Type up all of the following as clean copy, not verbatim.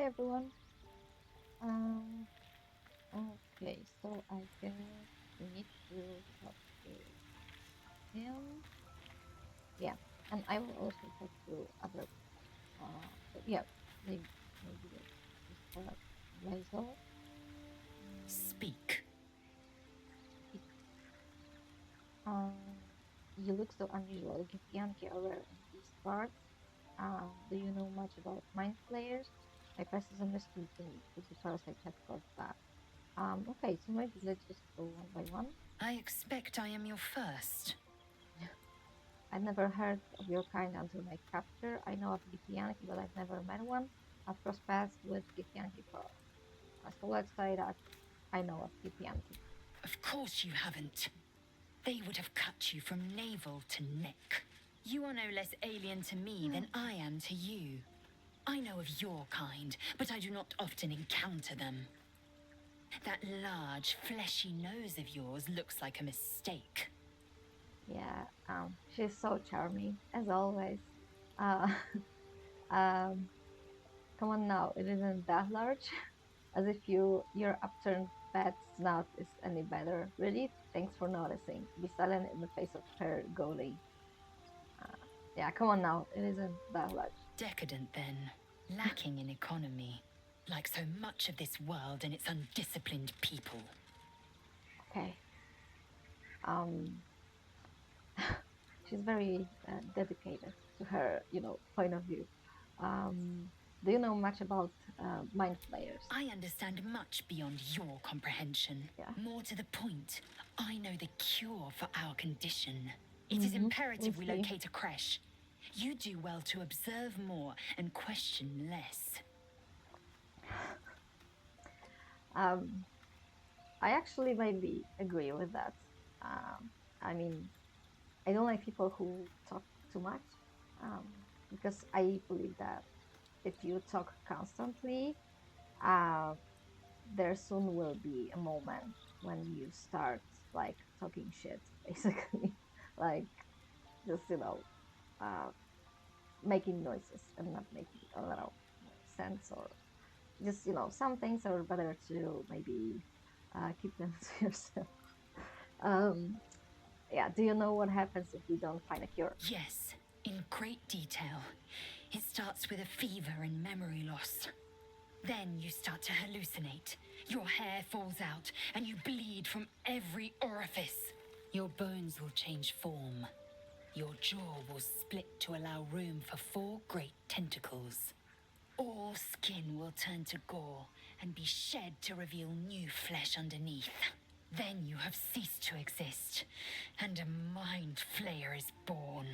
Hi everyone. Um, okay, so I guess we need to talk to him. Yeah, and I will also talk to other. So yeah, maybe let's start. Lae'zel, Speak. speak. Um, you look so unusual. Githyanki are rare in these parts. Do you know much about mind flayers? My past is a mystery to me. Could the parasite have caused that? Okay, so maybe let's just go one by one. I expect I am your first. I'd never heard of your kind until my capture. I know of Githyanki, but I've never met one. I've crossed paths with Githyanki for. So let's say that I know of Githyanki. Of course you haven't. They would have cut you from navel to neck. You are no less alien to me than I am to you. I know of your kind, but I do not often encounter them. That large, fleshy nose of yours looks like a mistake. Yeah, she's so charming, as always. Uh, um, Come on now, it isn't that large. As if your upturned fat snout is any better. Really? Thanks for noticing. Be silent in the face of her goalie. Yeah, come on now, it isn't that large. Decadent, then. Lacking in economy. Like so much of this world and its undisciplined people. Okay. Um, she's very dedicated to her, point of view. Um, do you know much about mind flayers? I understand much beyond your comprehension. Yeah. More to the point, I know the cure for our condition. It is We'll imperative we see. locate a creche. You do well to observe more and question less. Um, I actually maybe agree with that. Um, I mean, I don't like people who talk too much um, because I believe that if you talk constantly, uh, there soon will be a moment when you start like talking shit, basically, like just uh, making noises and not making a lot of sense, or just some things are better to maybe keep them to yourself. Um, yeah. Do you know what happens if we don't find a cure? Yes, in great detail. It starts with a fever and memory loss. Then you start to hallucinate. Your hair falls out and you bleed from every orifice. Your bones will change form. Your jaw will split to allow room for 4 great tentacles. All skin will turn to gore and be shed to reveal new flesh underneath. Then you have ceased to exist, and a mind flayer is born.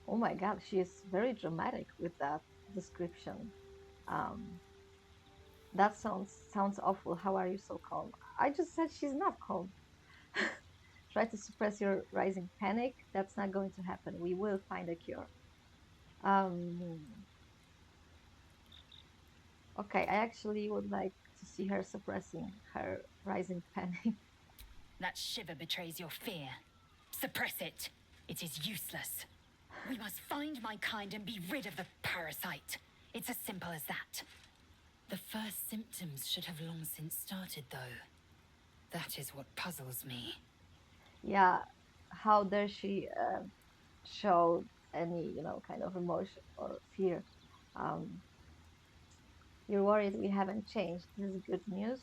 Oh my God, she is very dramatic with that description. Um, that sounds awful. How are you so calm? I just said she's not calm. Try to suppress your rising panic. That's not going to happen. We will find a cure. Um, okay, I actually would like to see her suppressing her rising panic. That shiver betrays your fear. Suppress it. It is useless. We must find my kind and be rid of the parasite. It's as simple as that. The first symptoms should have long since started, though. That is what puzzles me. Yeah, how does she show any kind of emotion or fear? Um, you're worried we haven't changed. This is good news.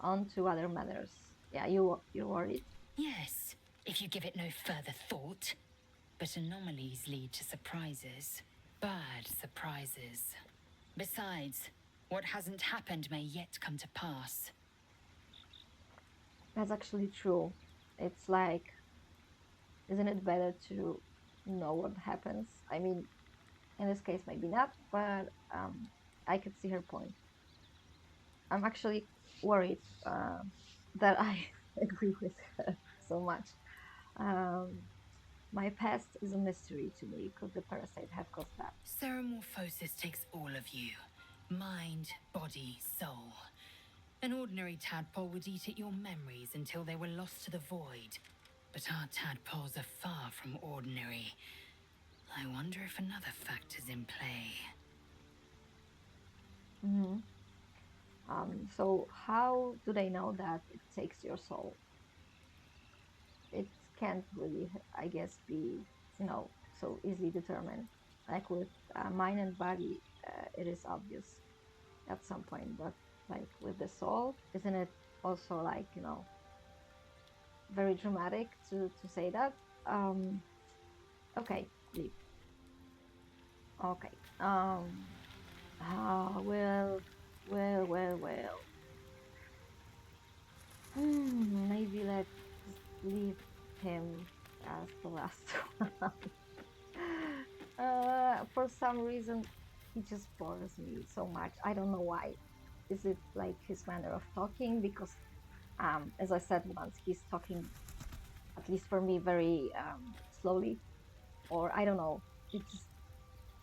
On to other matters. Yeah, you're worried. Yes, if you give it no further thought. But anomalies lead to surprises. Bad surprises. Besides, what hasn't happened may yet come to pass. That's actually true. It's like, isn't it better to know what happens? I mean, in this case, maybe not, but I could see her point. I'm actually worried that I agree with her so much. Um, my past is a mystery to me. Could the parasite have caused that? Ceramorphosis takes all of you. Mind, body, soul. An ordinary tadpole would eat at your memories until they were lost to the void. But our tadpoles are far from ordinary. I wonder if another factor's in play. Hmm. So how do they know that it takes your soul? It can't really, I guess, be, so easily determined. Like with mind and body, it is obvious at some point, but like with the soul, isn't it also like, very dramatic to say that? Um, okay, leave. Okay. Well, well. Maybe let's leave him as the last one. For some reason, he just bores me so much. I don't know why. Is it like his manner of talking? Because, as I said once, he's talking, at least for me, very slowly, or I don't know. It's just,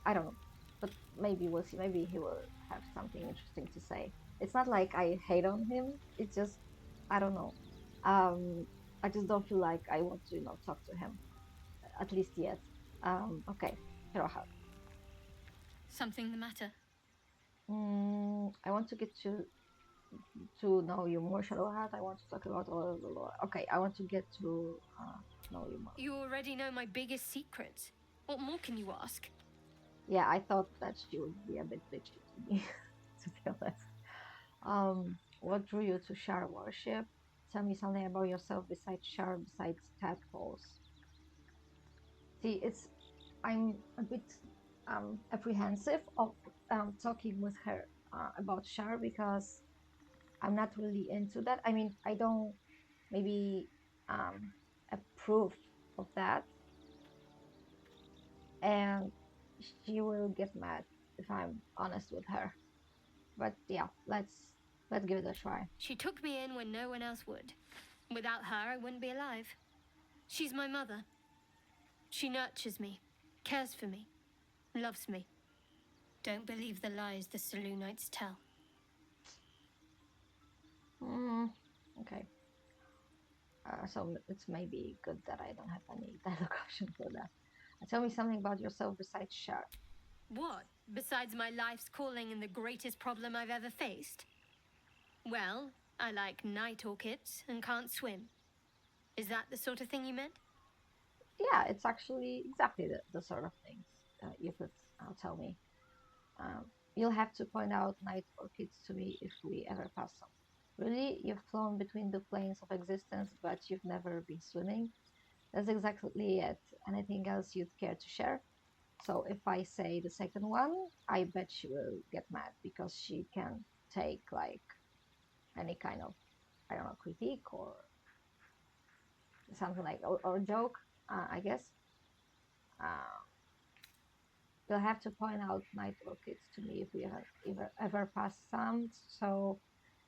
I don't know. But maybe we'll see. Maybe he will have something interesting to say. It's not like I hate on him. It's just, I don't know. Um, I just don't feel like I want to, talk to him, at least yet. Okay, Shadowheart. Something the matter? I want to get to know you more, Shadowheart. I want to talk about all of the lore. Okay, I want to get to know you more. You already know my biggest secrets. What more can you ask? Yeah, I thought that she would be a bit bitchy to me, to be honest. What drew you to Shar worship? Tell me something about yourself besides Shar, besides tadpoles. See, I'm a bit apprehensive of talking with her about Shar because I'm not really into that. I mean, I don't maybe um, approve of that, and she will get mad if I'm honest with her. But yeah, let's give it a try. She took me in when no one else would. Without her, I wouldn't be alive. She's my mother. She nurtures me, cares for me, loves me. Don't believe the lies the Selûnites tell. Mm, okay. So it's maybe good that I don't have any dialogue option for that. Tell me something about yourself besides Shar. What, besides my life's calling and the greatest problem I've ever faced? Well, I like night orchids and can't swim. Is that the sort of thing you meant? Yeah, it's actually exactly the sort of things you could tell me. Um, you'll have to point out night orchids to me if we ever pass some. Really? You've flown between the planes of existence, but you've never been swimming? That's exactly it. Anything else you'd care to share? So if I say the second one, I bet she will get mad because she can take like any kind of, I don't know, critique or something like, or joke, I guess. Uh, you'll have to point out night orchids to me if we ever pass some. So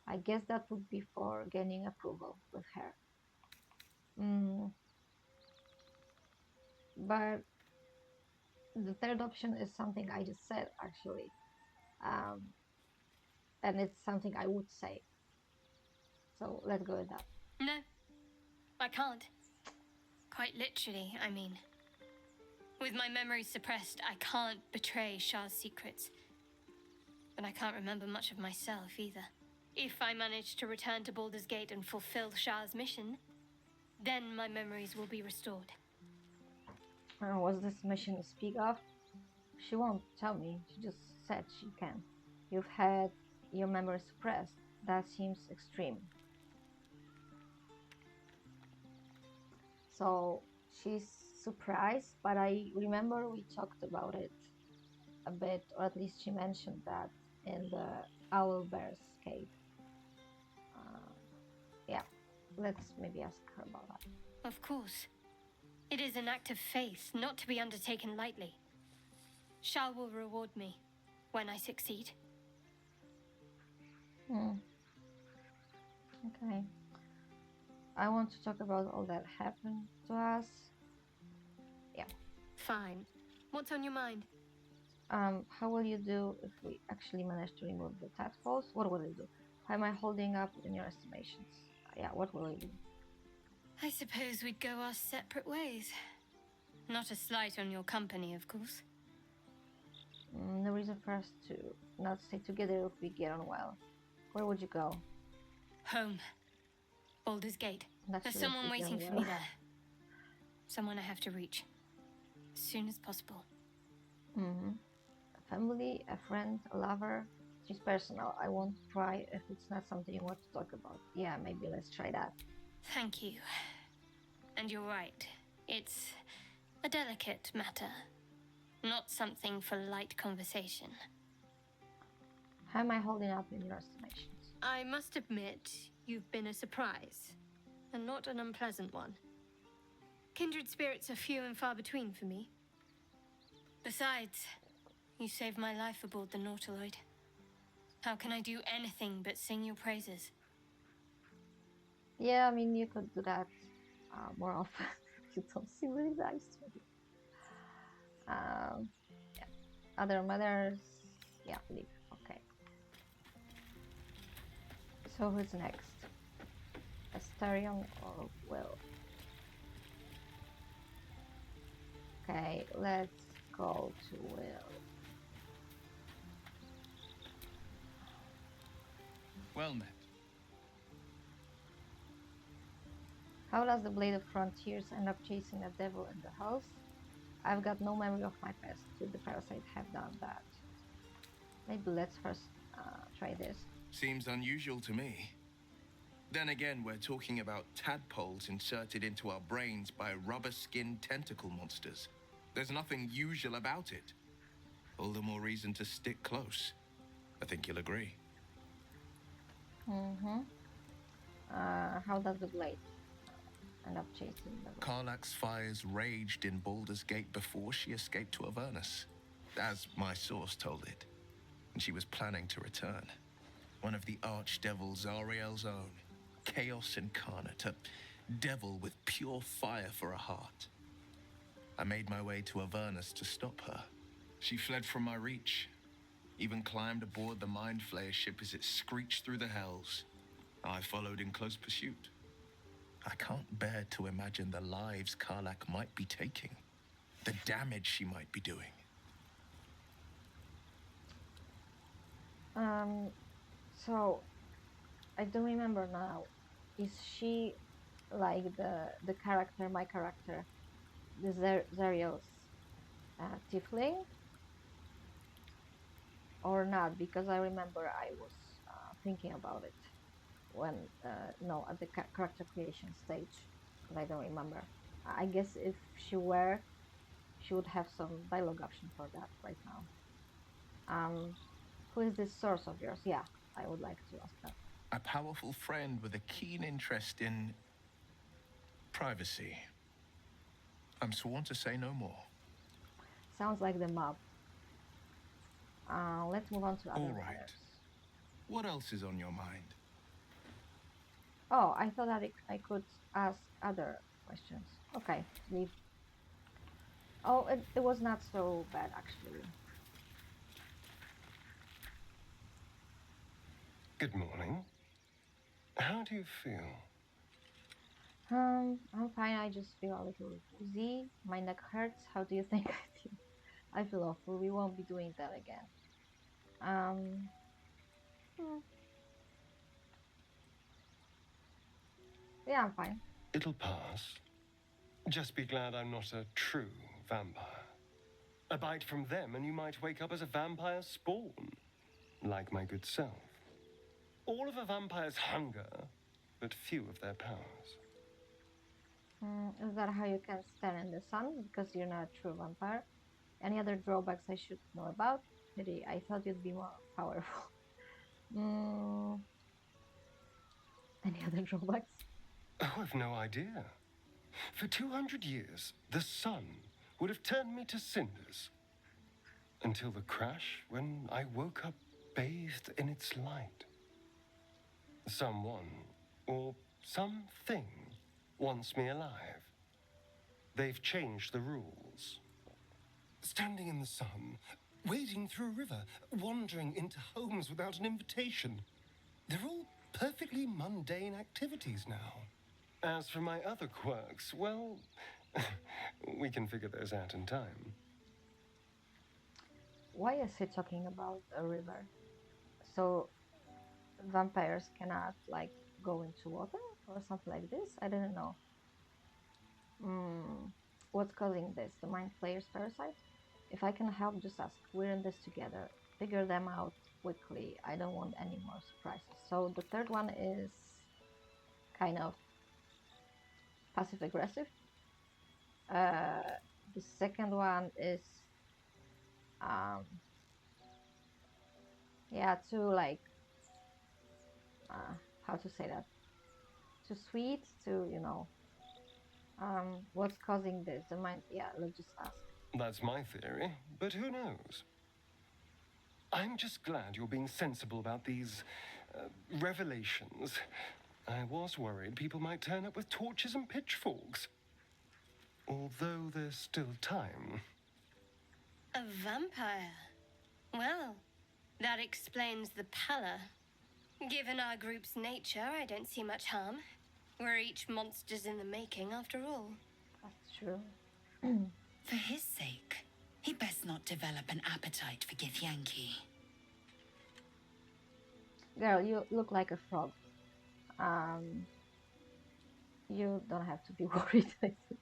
I guess that would be for gaining approval with her. Mm, but the third option is something I just said actually, um, and it's something I would say. So let's go with that. No, I can't. Quite literally, I mean. With my memory suppressed, I can't betray Shar's secrets. But I can't remember much of myself either. If I manage to return to Baldur's Gate and fulfill Shar's mission, then my memories will be restored. Was this mission you speak of? She won't tell me. She just said she can. You've had your memory suppressed. That seems extreme. So she's surprised, but I remember we talked about it a bit, or at least she mentioned that in the Owl Bear's cave. Uh, yeah, let's maybe ask her about that. Of course. It is an act of faith, not to be undertaken lightly. Shar will reward me when I succeed. Hmm, okay. I want to talk about all that happened to us. Yeah. Fine. What's on your mind? How will you do if we actually manage to remove the tadpoles? What will you do? How am I holding up in your estimations? Yeah, what will you do? I suppose we'd go our separate ways. Not a slight on your company, of course. No reason reason for us to not stay together if we get on well. Where would you go? Home. Baldur's Gate. Not There's sure if someone we get waiting on for well. me there. Someone I have to reach. As soon as possible. Mm-hmm. A family, a friend, a lover. It's personal. I won't try if it's not something you want to talk about. Yeah, maybe let's try that. Thank you. And you're right. It's a delicate matter. Not something for light conversation. How am I holding up in your estimations? I must admit, you've been a surprise. And not an unpleasant one. Kindred spirits are few and far between for me. Besides, you saved my life aboard the Nautiloid. How can I do anything but sing your praises? Yeah, I mean, you could do that more often. You don't seem really nice to me. Yeah. Other matters. Yeah, leave. Okay. So who's next? Astarion or Wyll? Okay, let's go to Wyll. Well met. How does the Blade of Frontiers end up chasing a devil in the house? I've got no memory of my past. Should the parasite have done that? Maybe let's first try this. Seems unusual to me. Then again, we're talking about tadpoles inserted into our brains by rubber-skinned tentacle monsters. There's nothing usual about it. All the more reason to stick close. I think you'll agree. Mm-hmm. How does the blade end up chasing the Karlach's fires raged in Baldur's Gate before she escaped to Avernus, as my source told it. And she was planning to return. One of the archdevil Zariel's own. Chaos incarnate, a devil with pure fire for a heart. I made my way to Avernus to stop her. She fled from my reach, even climbed aboard the Mind Flayer ship as it screeched through the hells. I followed in close pursuit. I can't bear to imagine the lives Karlach might be taking, the damage she might be doing. So I don't remember now. Is she like the character, my character, the Zariel's tiefling, or not? Because I remember I was thinking about it when no, at the character creation stage, but I don't remember. I guess if she were, she would have some dialogue option for that right now. Who is this source of yours? Yeah, I would like to ask that. A powerful friend with a keen interest in privacy. I'm sworn to say no more. Sounds like the mob. Let's move on to other All right. matters. What else is on your mind? Oh, I thought that I could ask other questions. Okay, leave. Oh, it was not so bad actually. Good morning. How do you feel? I'm fine. I just feel a little woozy. My neck hurts. How do you think I feel? I feel awful. We won't be doing that again. Hmm, yeah, I'm fine. It'll pass. Just be glad I'm not a true vampire. A bite from them and you might wake up as a vampire spawn, like my good self. All of a vampire's hunger, but few of their powers. Is that how you can stand in the sun? Because you're not a true vampire. Any other drawbacks I should know about? Pity, I thought you'd be more powerful. Any other drawbacks? Oh, I've no idea. For 200 years, the sun would have turned me to cinders. Until the crash when I woke up bathed in its light. Someone, or something, wants me alive. They've changed the rules. Standing in the sun, wading through a river, wandering into homes without an invitation. They're all perfectly mundane activities now. As for my other quirks, well, we can figure those out in time. why is he talking about a river? So vampires cannot like go into water or something like this? I didn't know. Hmm. What's causing this? The mind flayer's parasite? If I can help, just ask. We're in this together. Figure them out quickly. I don't want any more surprises. So the third one is kind of passive aggressive. Uh, the second one is um, yeah, too like how to say that? Too sweet. To what's causing this? The mind. Yeah, let's just ask. That's my theory, but who knows? I'm just glad you're being sensible about these revelations. I was worried people might turn up with torches and pitchforks. Although there's still time. A vampire? Well, that explains the pallor. Given our group's nature, I don't see much harm. We're each monsters in the making, after all. That's true. For his sake, he best not develop an appetite for Githyanki. Girl, you look like a frog. Um, you don't have to be worried. I think.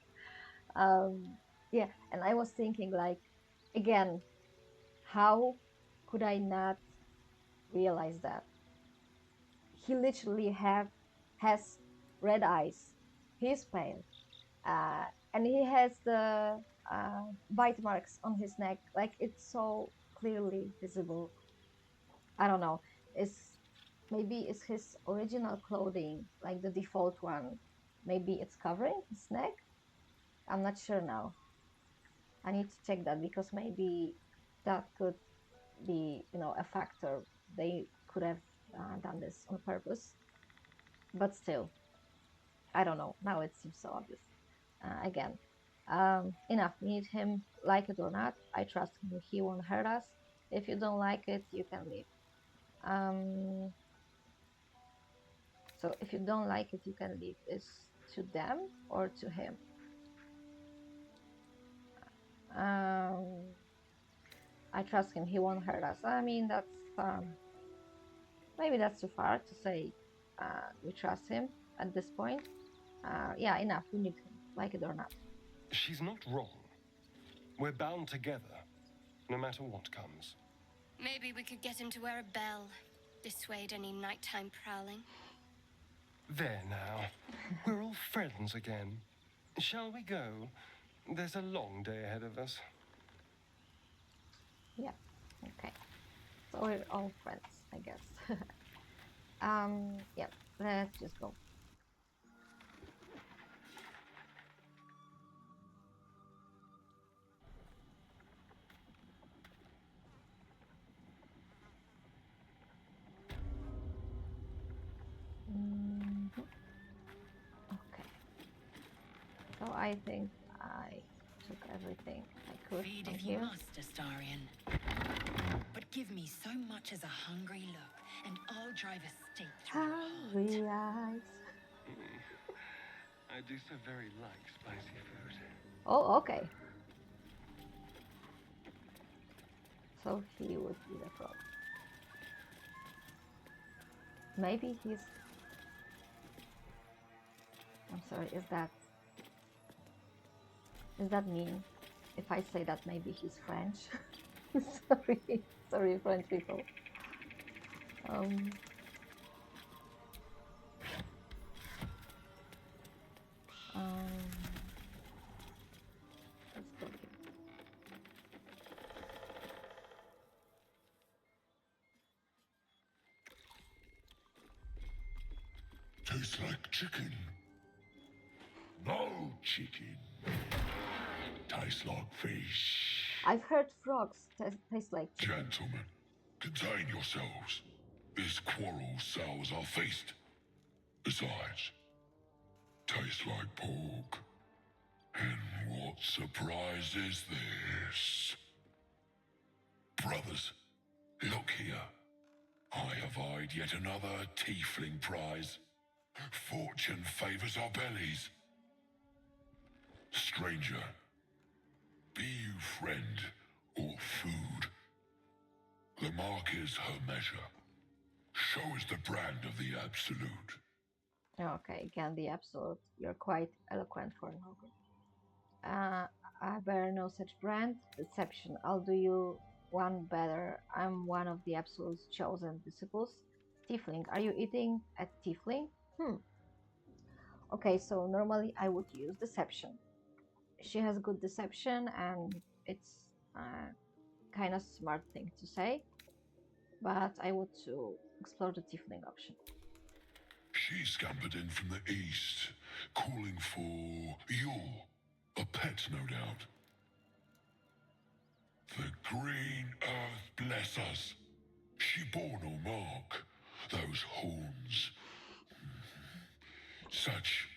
Yeah, and I was thinking, like, again, how could I not realize that he literally has red eyes. He's pale, and he has the bite marks on his neck. Like it's so clearly visible. I don't know. It's maybe it's his original clothing, like the default one. Maybe it's covering his neck. I'm not sure now. I need to check that because maybe that could be, a factor. They could have done this on purpose, but still, I don't know. Now it seems so obvious. Again, enough. We need him, like it or not. I trust him. He won't hurt us. If you don't like it, you can leave. So if you don't like it, you can leave. Is to them or to him? I trust him. He won't hurt us. I mean, that's maybe that's too far to say. We trust him at this point. Yeah, enough. We need him, like it or not. She's not wrong. We're bound together, no matter what comes. Maybe we could get him to wear a bell. Dissuade any nighttime prowling. There now. We're all friends again. Shall we go? There's a long day ahead of us. Yeah. Okay. So we're all friends, I guess. Yeah. Let's just go. Okay. So I think I took everything I could Feed from if you here. must, Astarion. But give me so much as a hungry look, and I'll drive a stake through your heart. Hungry eyes. I do so very like spicy food. Oh, okay. So he would be the frog. Maybe he's. I'm sorry. Is that mean? If I say that maybe he's French? Sorry, French people. Um. Let's go here. Tastes like chicken. No chicken. Tastes like fish. I've heard frogs taste like chicken. Gentlemen, contain yourselves. This quarrel sours our feast. Besides, tastes like pork. And what surprise is this? Brothers, look here. I have eyed yet another tiefling prize. Fortune favors our bellies. Stranger, be you friend or food, mark is her measure. Show us the brand of the absolute. Okay, again, the absolute. You're quite eloquent for an ogre. I bear no such brand. Deception. I'll do you one better. I'm one of the absolute's chosen disciples. Tiefling. Are you eating a tiefling? Okay, so normally I would use deception. She has good deception, and it's kind of smart thing to say. But I would to explore the tiefling option. She scampered in from the east, calling for Wyll, a pet, no doubt. The green earth bless us. She bore no mark. Those horns. Such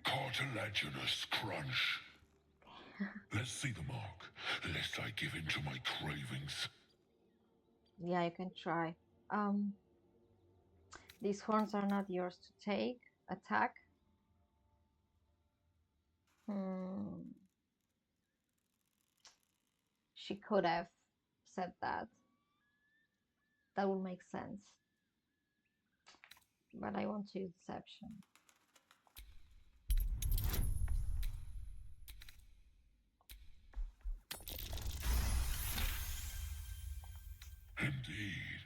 cartilaginous crunch. Let's see the mark, lest I give in to my cravings. Yeah, you can try. These horns are not yours to take. Attack. She could have said that. That would make sense. But I want to use deception. Indeed.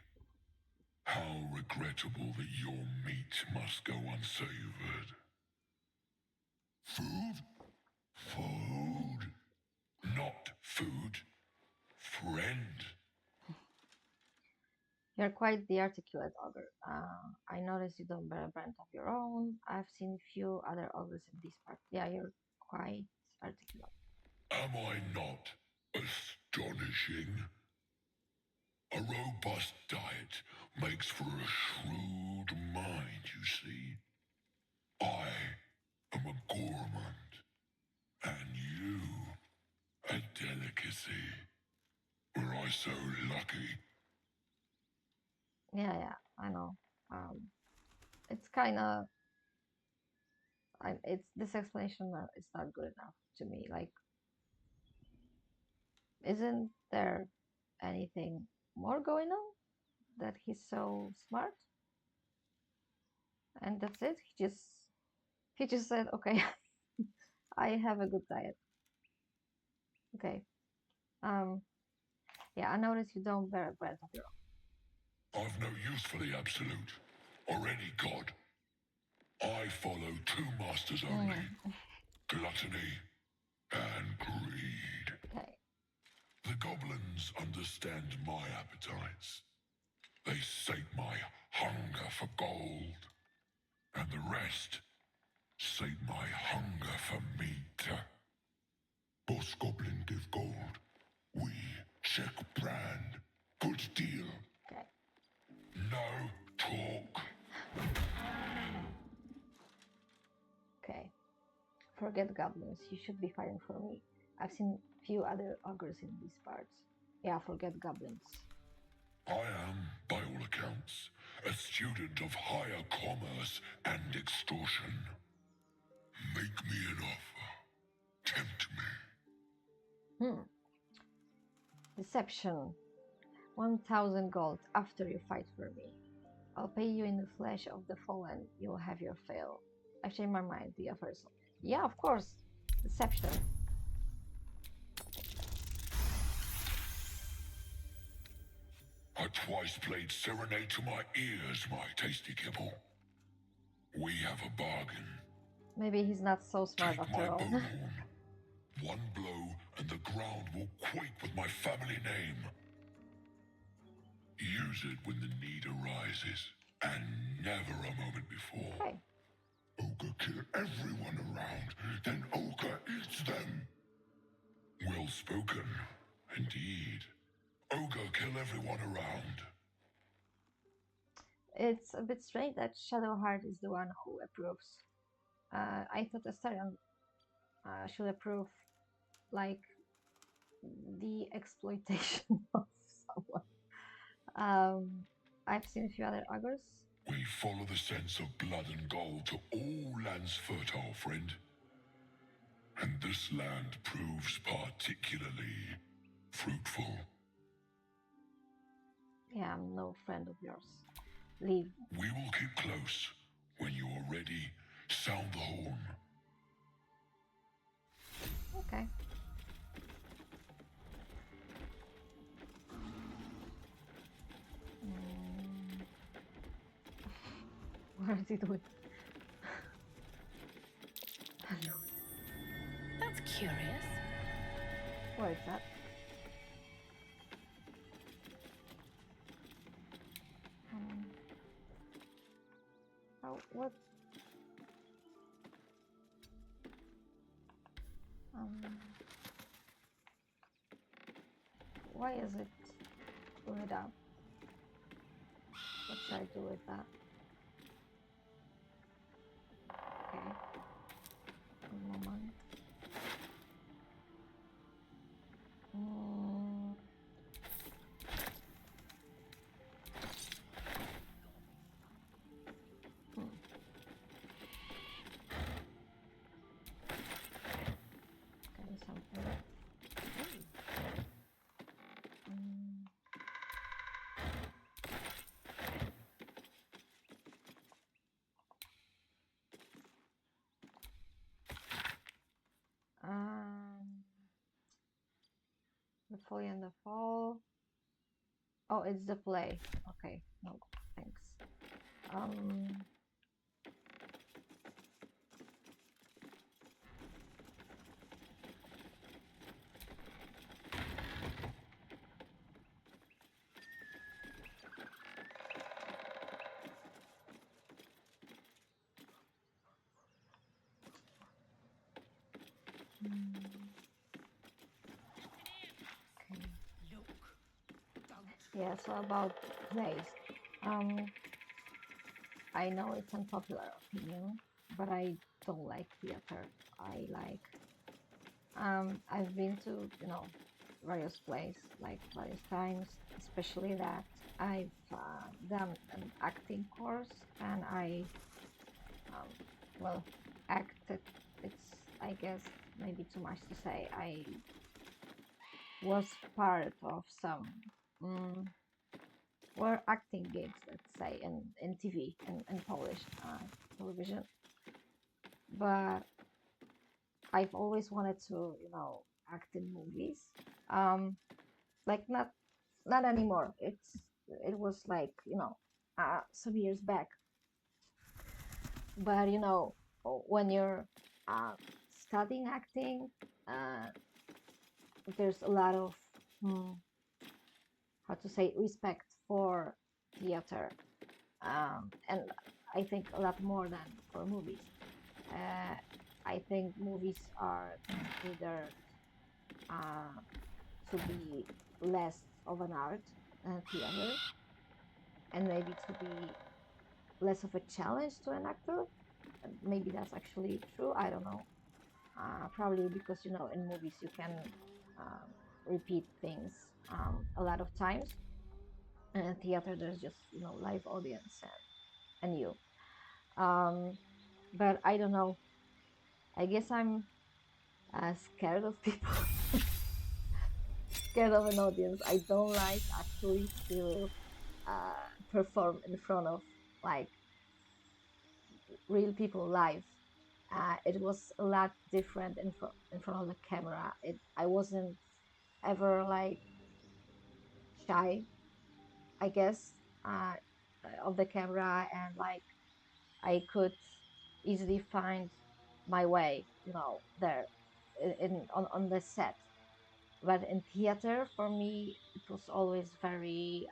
How regrettable that your meat must go unsavored. Food? Food. Not food. Friend. You're quite the articulate ogre. I notice you don't bear a brand of your own. I've seen few other ogres in this part. Yeah, you're quite articulate. Am I not astonishing? A robust diet makes for a shrewd mind, you see. I am a gourmand, and you a delicacy. Were I so lucky? Yeah, I know. It's kind of. It's this explanation is not good enough to me. Like, isn't there anything more going on that he's so smart? And that's it. He just said, okay, I have a good diet. Okay. Yeah, I notice you don't bear a brand of your own. I've no use for the absolute, or any god. I follow two masters only. Gluttony and greed. Okay. The goblins understand my appetites. They sate my hunger for gold. And the rest sate my hunger for meat. Boss goblin give gold. We check brand. Good deal. Okay. No talk. Okay. Forget goblins. You should be fighting for me. I've seen few other ogres in these parts. Yeah, forget goblins. I am, by all accounts, a student of higher commerce and extortion. Make me an offer. Tempt me. Deception. 1,000 gold after you fight for me. I'll pay you in the flesh of the fallen. You'll have your fill. I've changed my mind. The offer is... Yeah, of course. Deception. I twice played serenade to my ears, my tasty kibble. We have a bargain. Maybe he's not so smart Take after my all. bowhorn. One blow and the ground will quake with my family name. Use it when the need arises, and never a moment before. Okay. Ogre kill everyone around, then Ogre eats them. Well spoken, indeed. Ogre kill everyone around. It's a bit strange that Shadowheart is the one who approves. I thought Astarion should approve, like, the exploitation of someone. I've seen a few other ogres. We follow the sense of blood and gold to all lands fertile, friend. And this land proves particularly fruitful. Yeah, I'm no friend of yours. Leave. We will keep close. When you are ready, sound the horn. Okay. Mm. What is he doing? Hello. That's curious. What is that? Um, what? Um, why is it lit up? What should I do with that? Okay. One moment. Mm. Hmm. Okay, something. Mm. Um, the Folly and the Fall. Oh, it's the play. Okay, no, thanks. Um, mm, okay. Yeah, so about plays. Um, I know it's unpopular opinion, but I don't like theater. I like I've been to, various plays like various times, especially that I've done an acting course and um, well, acted. It's, I guess, maybe too much to say. I was part of some, um, were acting gigs, let's say, in TV and Polish television. But I've always wanted to, act in movies. Um, like not anymore. It was like, some years back. But when you're uh, studying acting, uh, there's a lot of hmm, how to say respect for theater, and I think a lot more than for movies. Uh, I think movies are considered uh, to be less of an art than theater, and maybe to be less of a challenge to an actor. Maybe that's actually true. I don't know. Probably because in movies you can um, repeat things a lot of times, and in theater there's just live audience and you. Um, but I don't know. I guess I'm scared of people, scared of an audience. I don't like actually to perform in front of like real people live. It was a lot different in front of the camera. I wasn't ever like shy, I guess, uh, of the camera, and like I could easily find my way, there on the set. But in theater, for me, it was always very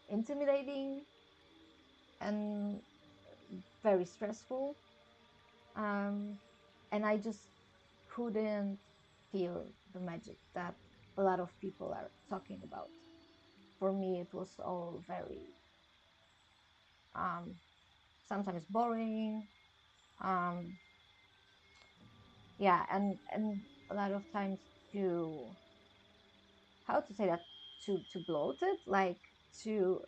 intimidating and very stressful. And I just couldn't feel the magic that a lot of people are talking about. For me, it was all very um, sometimes boring. Um, yeah, and a lot of times too, how to say that, too bloated, like to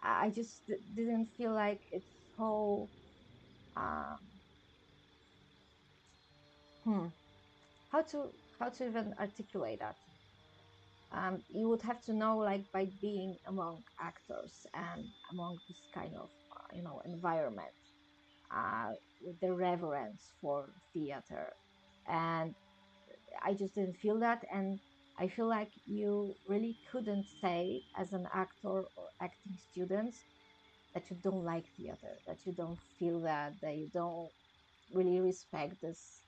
I just didn't feel like it's so um, hmm, how to even articulate that. You would have to know, like, by being among actors and among this kind of environment, with the reverence for theater. And I just didn't feel that. And I feel like you really couldn't say as an actor or acting student that you don't like theater, that you don't feel that you don't really respect this.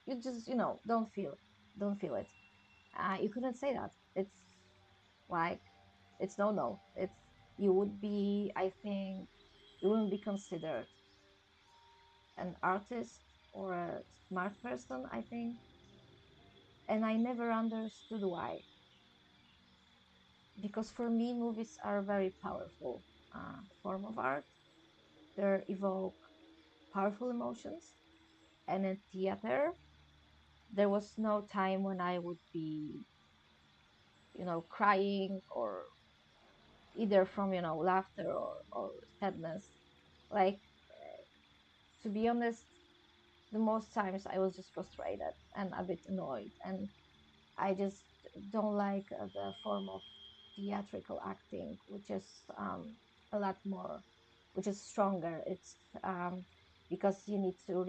You just, don't feel it. You couldn't say that. It's like, it's no. It's, you would be, I think, you wouldn't be considered an artist or a smart person, I think. And I never understood why. Because for me, movies are a very powerful form of art. They evoke powerful emotions. And in theater, there was no time when I would be, crying, or either from, laughter or sadness. Like, to be honest, the most times I was just frustrated and a bit annoyed. And I just don't like the form of theatrical acting, which is a lot more, which is stronger. It's because you need to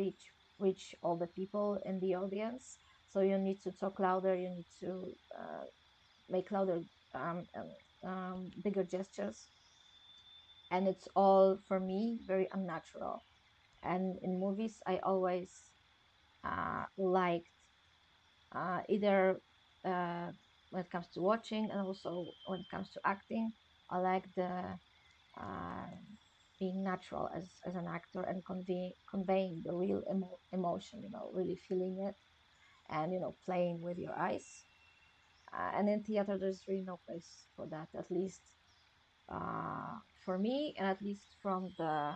reach all the people in the audience. So you need to talk louder. You need to make louder, bigger gestures, and it's all for me very unnatural. And in movies, I always liked, either when it comes to watching and also when it comes to acting, I like the uh, being natural as an actor and conveying the real emotion, really feeling it, and playing with your eyes. And in theater, there's really no place for that, at least for me, and at least from the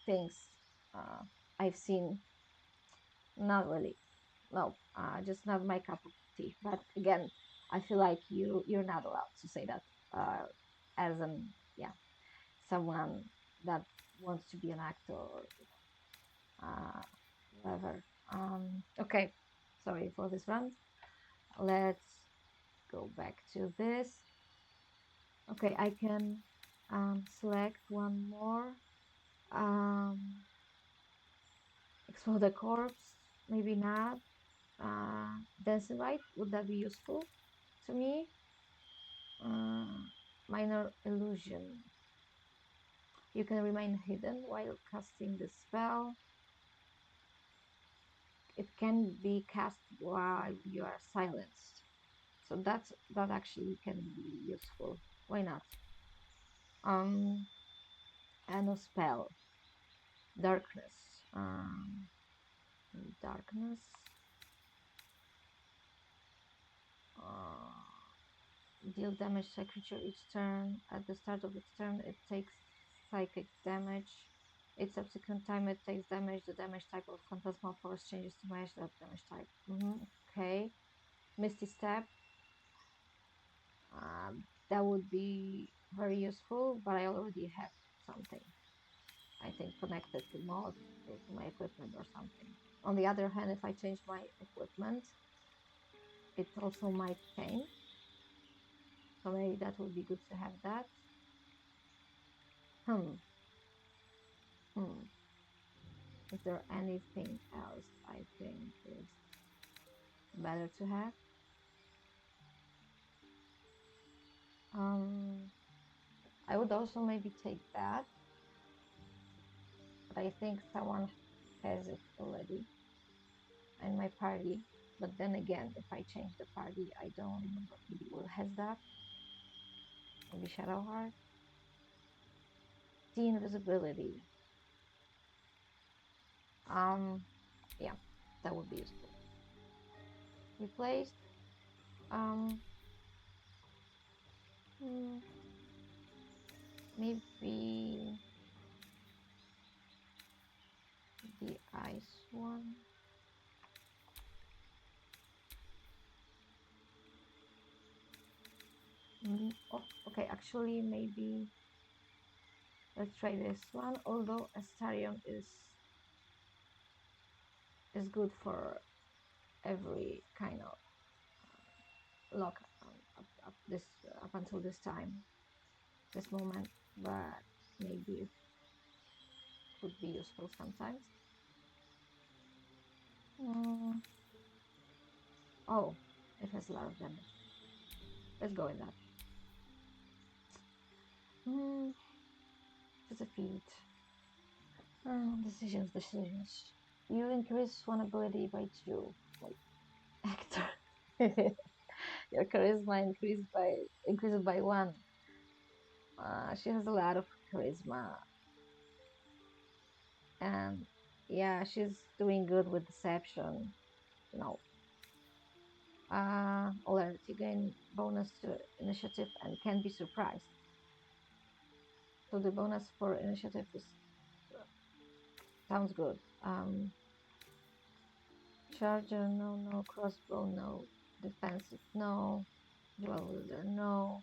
things uh, I've seen. Not really. No, just not my cup of tea. But again, I feel like you're not allowed to say that, as an, yeah, someone that wants to be an actor, or uh, whatever. Okay, sorry for this rant. Let's go back to this. Okay, I can select one more. Um, Explore the corpse. Maybe not. Dancing right. Would that be useful to me? Uh, Minor illusion. You can remain hidden while casting the spell. It can be cast while you are silenced. So that actually can be useful. Why not? And a spell. Darkness. Darkness. Uh, Deal damage to a creature each turn. At the start of its turn, it takes psychic damage. Each subsequent time it takes damage, the damage type of Phantasmal Force changes to match that damage type. Okay. Misty Step. That would be very useful, but I already have something, I think, connected to mod, to my equipment or something. On the other hand, if I change my equipment, it also might change. So maybe that would be good to have that. Hmm. Hmm. Is there anything else I think is better to have? Um, I would also maybe take that, but I think someone has it already in my party. But then again, if I change the party, I don't remember. Maybe Wyll has that. Maybe Shadowheart. See invisibility. Um, yeah, that would be useful. Replaced. Um, hmm, maybe the ice one. Oh, okay, actually, maybe let's try this one. Although Astarion is good for every kind of lock this up until this time, this moment, but maybe it could be useful sometimes. Oh, it has a lot of damage. Let's go with that. It's a feat. Decisions. You increase one ability by 2. Like actor. Your charisma increases by 1. She has a lot of charisma, and yeah, she's doing good with deception. No. Alert. You gain bonus to initiative and can be surprised. So the bonus for initiative is sounds good. Charger, no. Crossbow, no. Defensive, no. Dual wielder, no.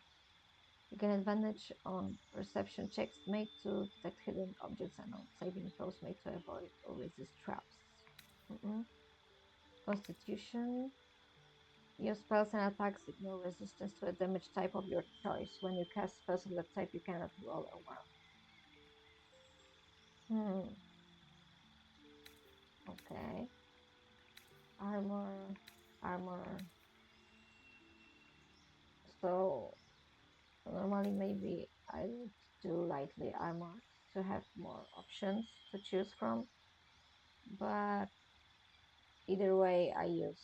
You get advantage on perception checks made to detect hidden objects and on saving throws made to avoid or resist traps. Constitution. Your spells and attacks ignore resistance to a damage type of your choice. When you cast spells of that type, you cannot roll a 1. Okay. Armor. So normally maybe I would do lightly armor to have more options to choose from, but either way I use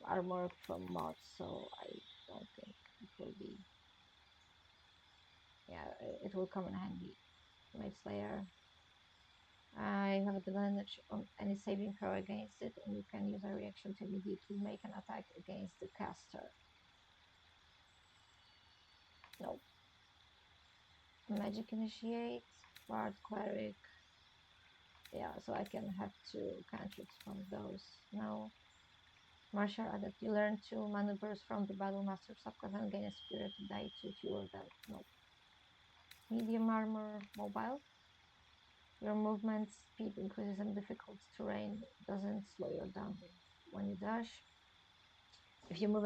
armor from mods, so I don't think it will be, yeah, it will come in handy. Mage Slayer. I have advantage on any saving throw against it, and you can use a reaction to immediately make an attack against the caster. No. Magic Initiate, Bard, Cleric. Yeah, so I can have 2 cantrips from those. No. Martial Adept. You learn 2 maneuvers from the Battle Master subclass and gain a superiority die to 2 of them. No. Medium Armor, Mobile. Your movement speed increases in difficult terrain. Doesn't slow you down when you dash. If you move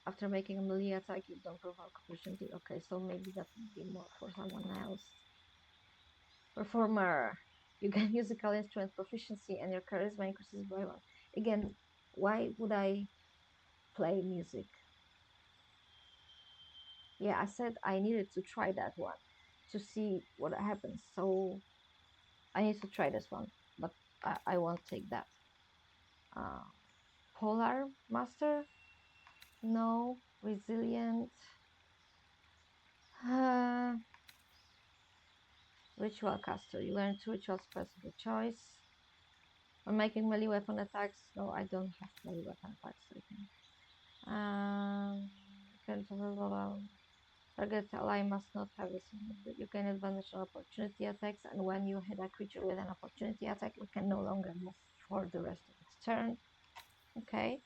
after making a melee attack, you don't provoke opportunity. Okay, so maybe that would be more for someone else. Performer. You can musical instrument proficiency and your charisma increases by 1. Again, why would I play music? Yeah, I said I needed to try that one to see what happens. So I need to try this one, but I won't take that. Polar Master? No. Resilient. Ritual Caster. You learn 2 ritual spells of your choice. When making melee weapon attacks, no, I don't have melee weapon attacks, I think. Target ally must not have a single. You gain advantage on opportunity attacks, and when you hit a creature with an opportunity attack, it can no longer move for the rest of its turn. Okay.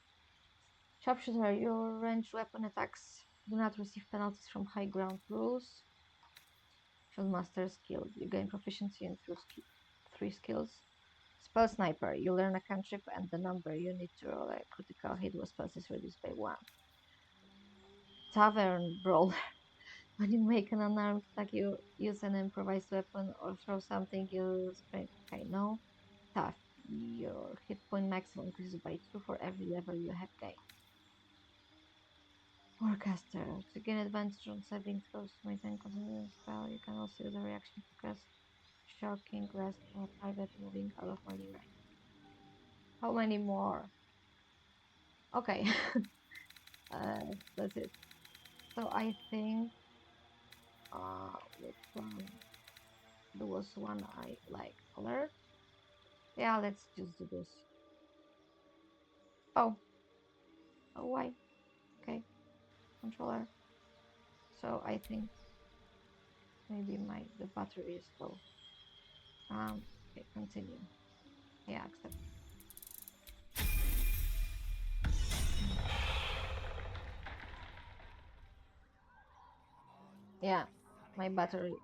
Sharpshooter, your ranged weapon attacks do not receive penalties from high ground rules. Fieldmaster skill. You gain proficiency in 3 skills. Spell Sniper. You learn a cantrip and the number you need to roll a critical hit with spells is reduced by 1. Tavern Brawler. When you make an unarmed attack, you use an improvised weapon or throw something you spray. Okay, no. Tough. Your hit point maximum increases by 2 for every level you have gained. Warcaster. To gain advantage on saving throws to maintain continuous spell, you can also use a reaction to cast Shocking Grasp on a target moving out of melee range. How many more? Okay. That's it. So I think which one? There was one I like. Alert? Yeah, let's just do this. Oh, why? Okay, controller. So I think maybe the battery is low. Okay, continue. Yeah, accept. Yeah, my battery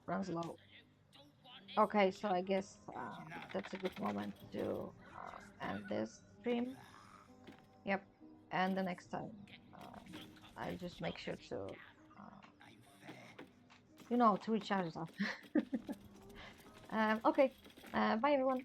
runs low. Okay, so I guess that's a good moment to end this stream. Yep, and the next time. I just make sure to, you know, to recharge stuff. Okay, bye everyone.